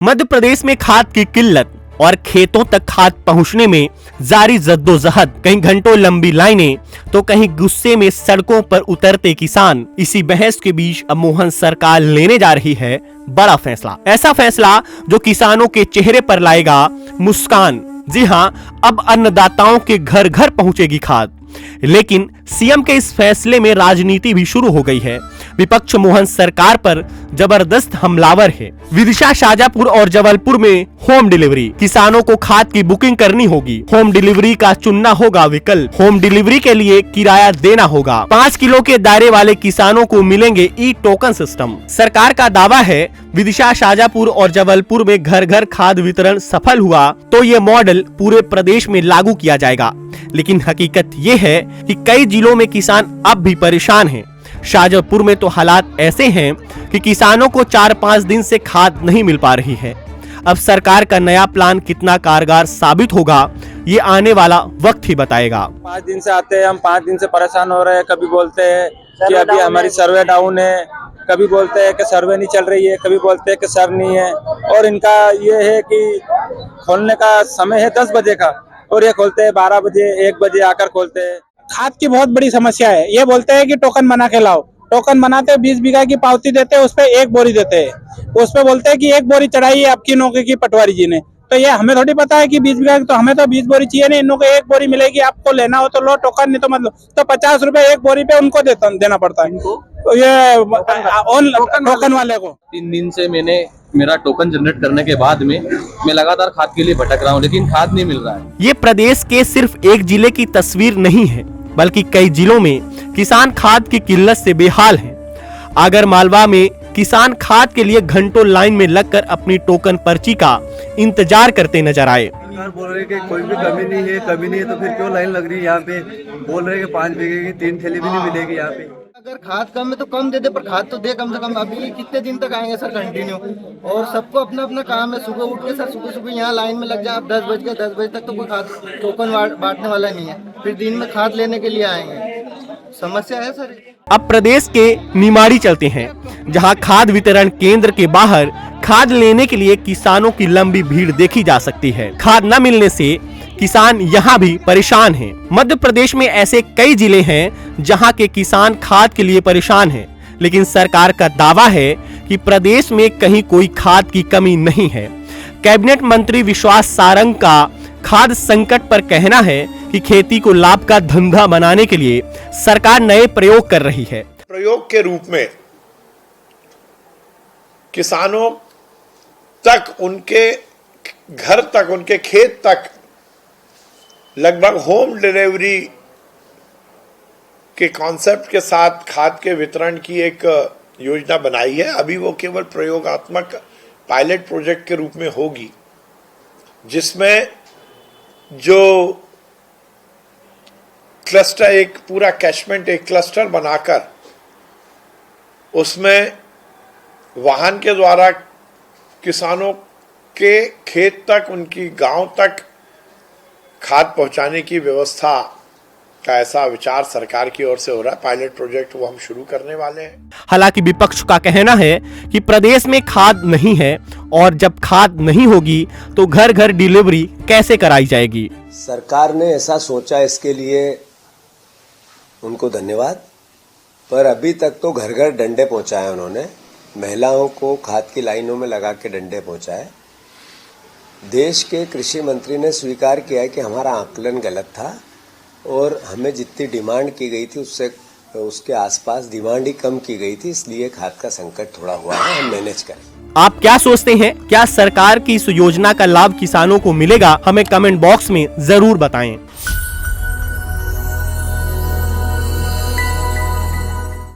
मध्य प्रदेश में खाद की किल्लत और खेतों तक खाद पहुंचने में जारी जद्दोजहद, कहीं घंटों लंबी लाइनें तो कहीं गुस्से में सड़कों पर उतरते किसान। इसी बहस के बीच अब मोहन सरकार लेने जा रही है बड़ा फैसला, ऐसा फैसला जो किसानों के चेहरे पर लाएगा मुस्कान। जी हां, अब अन्नदाताओं के घर घर पहुंचेगी खाद। लेकिन सीएम के इस फैसले में राजनीति भी शुरू हो गई है। विपक्ष मोहन सरकार पर जबरदस्त हमलावर है। विदिशा, शाजापुर और जबलपुर में होम डिलीवरी, किसानों को खाद की बुकिंग करनी होगी, होम डिलीवरी का चुनना होगा विकल्प, होम डिलीवरी के लिए किराया देना होगा। 5 किलो के दायरे वाले किसानों को मिलेंगे ई टोकन सिस्टम। सरकार का दावा है विदिशा, शाजापुर और जबलपुर में घर घर खाद वितरण सफल हुआ तो ये मॉडल पूरे प्रदेश में लागू किया जाएगा। लेकिन हकीकत ये है कि कई जिलों में किसान अब भी परेशान हैं। शाजापुर में तो हालात ऐसे हैं कि किसानों को 4-5 दिन से खाद नहीं मिल पा रही है। अब सरकार का नया प्लान कितना कारगर साबित होगा, ये आने वाला वक्त ही बताएगा। 5 दिन से आते हैं, हम 5 दिन से परेशान हो रहे हैं। कभी बोलते हैं कि अभी हमारी सर्वे डाउन है, कभी बोलते हैं कि सर्वे नहीं चल रही है, कभी बोलते हैं कि सर नहीं है। और इनका ये है कि खोलने का समय है 10 बजे का और ये खोलते हैं 12 बजे, 1 बजे आकर खोलते हैं। खाद की बहुत बड़ी समस्या है। ये बोलते हैं कि टोकन बना के लाओ, टोकन बनाते 20 बीघा की पावती देते हैं, उस पे 1 बोरी देते हैं। उस पे बोलते हैं कि 1 बोरी चढ़ाई है आपकी नौकरी की पटवारी जी ने। तो ये हमें थोड़ी पता है कि 20 बीघा की, तो हमें तो 20 बोरी चाहिए नहीं, इन लोगों को 1 बोरी मिलेगी। आपको लेना हो तो लो, टोकन नहीं तो मतलब तो 50 रुपए 1 बोरी पे उनको देना पड़ता है। तो ये टोकन वाले को 3 दिन से मेरा टोकन जनरेट करने के बाद में मैं लगातार खाद के लिए भटक रहा हूँ, लेकिन खाद नहीं मिल रहा है। ये प्रदेश के सिर्फ एक जिले की तस्वीर नहीं है, बल्कि कई जिलों में किसान खाद की किल्लत से बेहाल हैं। आगर मालवा में किसान खाद के लिए घंटों लाइन में लगकर अपनी टोकन पर्ची का इंतजार करते नजर आए। सरकार बोल रही है कि कोई भी कमी नहीं है, तो फिर क्यों लाइन लग रही है यहाँ पे। बोल रहे हैं कि 5 बीघे की 3 थैली भी नहीं मिलेगी यहाँ पे। अगर खाद कम है तो कम दे दे, पर खाद तो दे कम से कम। अभी कितने दिन तक आएंगे सर कंटिन्यू? और सबको अपना अपना काम है। सुबह उठ के सर सुबह यहाँ लाइन में लग जाए। अब 10 बजे तक तो कोई खाद टोकन बांटने वाला नहीं है, फिर दिन में खाद लेने के लिए आएंगे। समस्या है सर। अब प्रदेश के निमाड़ी चलते हैं, जहां खाद वितरण केंद्र के बाहर खाद लेने के लिए किसानों की लंबी भीड़ देखी जा सकती है। खाद न मिलने से किसान यहाँ भी परेशान हैं। मध्य प्रदेश में ऐसे कई जिले हैं जहाँ के किसान खाद के लिए परेशान हैं, लेकिन सरकार का दावा है कि प्रदेश में कहीं कोई खाद की कमी नहीं है। कैबिनेट मंत्री विश्वास सारंग का खाद संकट पर कहना है कि खेती को लाभ का धंधा बनाने के लिए सरकार नए प्रयोग कर रही है। प्रयोग के रूप में किसानों तक, उनके घर तक, उनके खेत तक लगभग होम डिलीवरी के कॉन्सेप्ट के साथ खाद के वितरण की एक योजना बनाई है। अभी वो केवल प्रयोगात्मक पायलट प्रोजेक्ट के रूप में होगी, जिसमें जो क्लस्टर, एक पूरा कैचमेंट, एक क्लस्टर बनाकर उसमें वाहन के द्वारा किसानों के खेत तक, उनकी गांव तक खाद पहुंचाने की व्यवस्था का ऐसा विचार सरकार की ओर से हो रहा है। पायलट प्रोजेक्ट वो हम शुरू करने वाले हैं। हालांकि विपक्ष का कहना है कि प्रदेश में खाद नहीं है और जब खाद नहीं होगी तो घर घर डिलीवरी कैसे कराई जाएगी। सरकार ने ऐसा सोचा, इसके लिए उनको धन्यवाद। पर अभी तक तो घर घर डंडे पहुंचाए उन्होंने, महिलाओं को खाद की लाइनों में लगा के डंडे पहुंचाए। देश के कृषि मंत्री ने स्वीकार किया है कि हमारा आकलन गलत था और हमें जितनी डिमांड की गई थी उसके आसपास डिमांड ही कम की गई थी, इसलिए खाद का संकट थोड़ा हुआ है। हम मैनेज करें। आप क्या सोचते हैं? क्या सरकार की इस योजना का लाभ किसानों को मिलेगा? हमें कमेंट बॉक्स में जरूर बताएं।